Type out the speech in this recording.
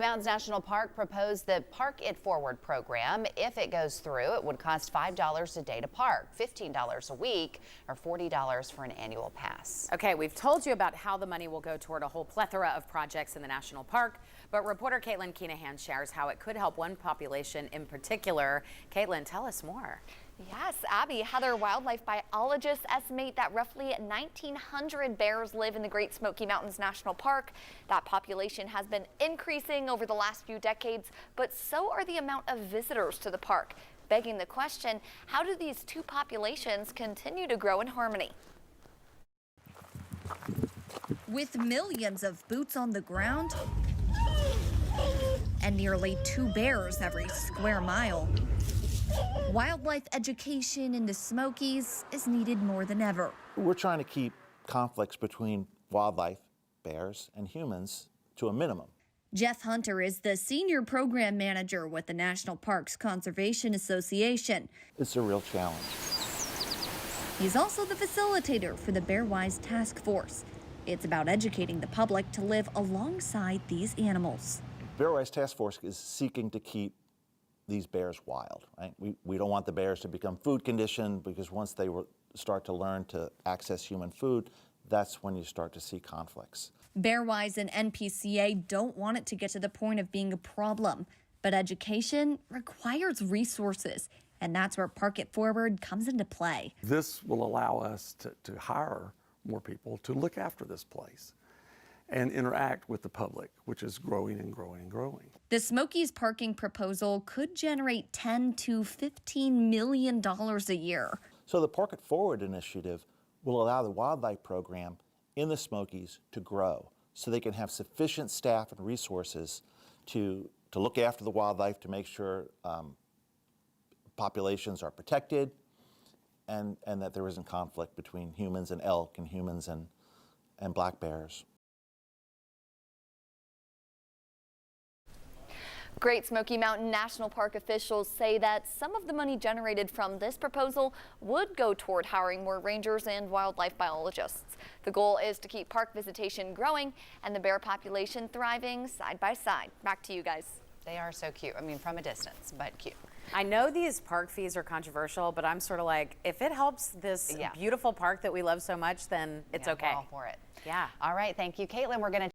Mountains National Park proposed the Park It Forward program. If it goes through, it would cost $5 a day to park, $15 a week, or $40 for an annual pass. Okay, we've told you about how the money will go toward a whole plethora of projects in the national park, but reporter Caitlin Keenahan shares how it could help one population in particular. Caitlin, tell us more. Yes, Abby, Heather, wildlife biologists estimate that roughly 1,900 bears live in the Great Smoky Mountains National Park. That population has been increasing over the last few decades, but so are the amount of visitors to the park, begging the question, how do these two populations continue to grow in harmony? With millions of boots on the ground and nearly 2 bears every square mile, wildlife education in the Smokies is needed more than ever. We're trying to keep conflicts between wildlife, bears, and humans to a minimum. Jeff Hunter is the senior program manager with the National Parks Conservation Association. It's a real challenge. He's also the facilitator for the Bear-Wise Task Force. It's about educating the public to live alongside these animals. Bear-Wise Task Force is seeking to keep these bears wild, right? We don't want the bears to become food conditioned, because once they start to learn to access human food, that's when you start to see conflicts. Bear-Wise and NPCA don't want it to get to the point of being a problem, but education requires resources, and that's where Park It Forward comes into play. This will allow us to hire more people to look after this place and interact with the public, which is growing and growing and growing. The Smokies parking proposal could generate $10 to $15 million a year. So the Park It Forward initiative will allow the wildlife program in the Smokies to grow, so they can have sufficient staff and resources to look after the wildlife, to make sure populations are protected, and that there isn't conflict between humans and elk and humans and black bears. Great Smoky Mountain National Park officials say that some of the money generated from this proposal would go toward hiring more rangers and wildlife biologists. The goal is to keep park visitation growing and the bear population thriving side by side. Back to you guys. They are so cute. I mean, from a distance, but cute. I know these park fees are controversial, but I'm sort of like, if it helps this beautiful park that we love so much, then it's okay. We're all for it. Yeah. All right. Thank you, Caitlin. We're going to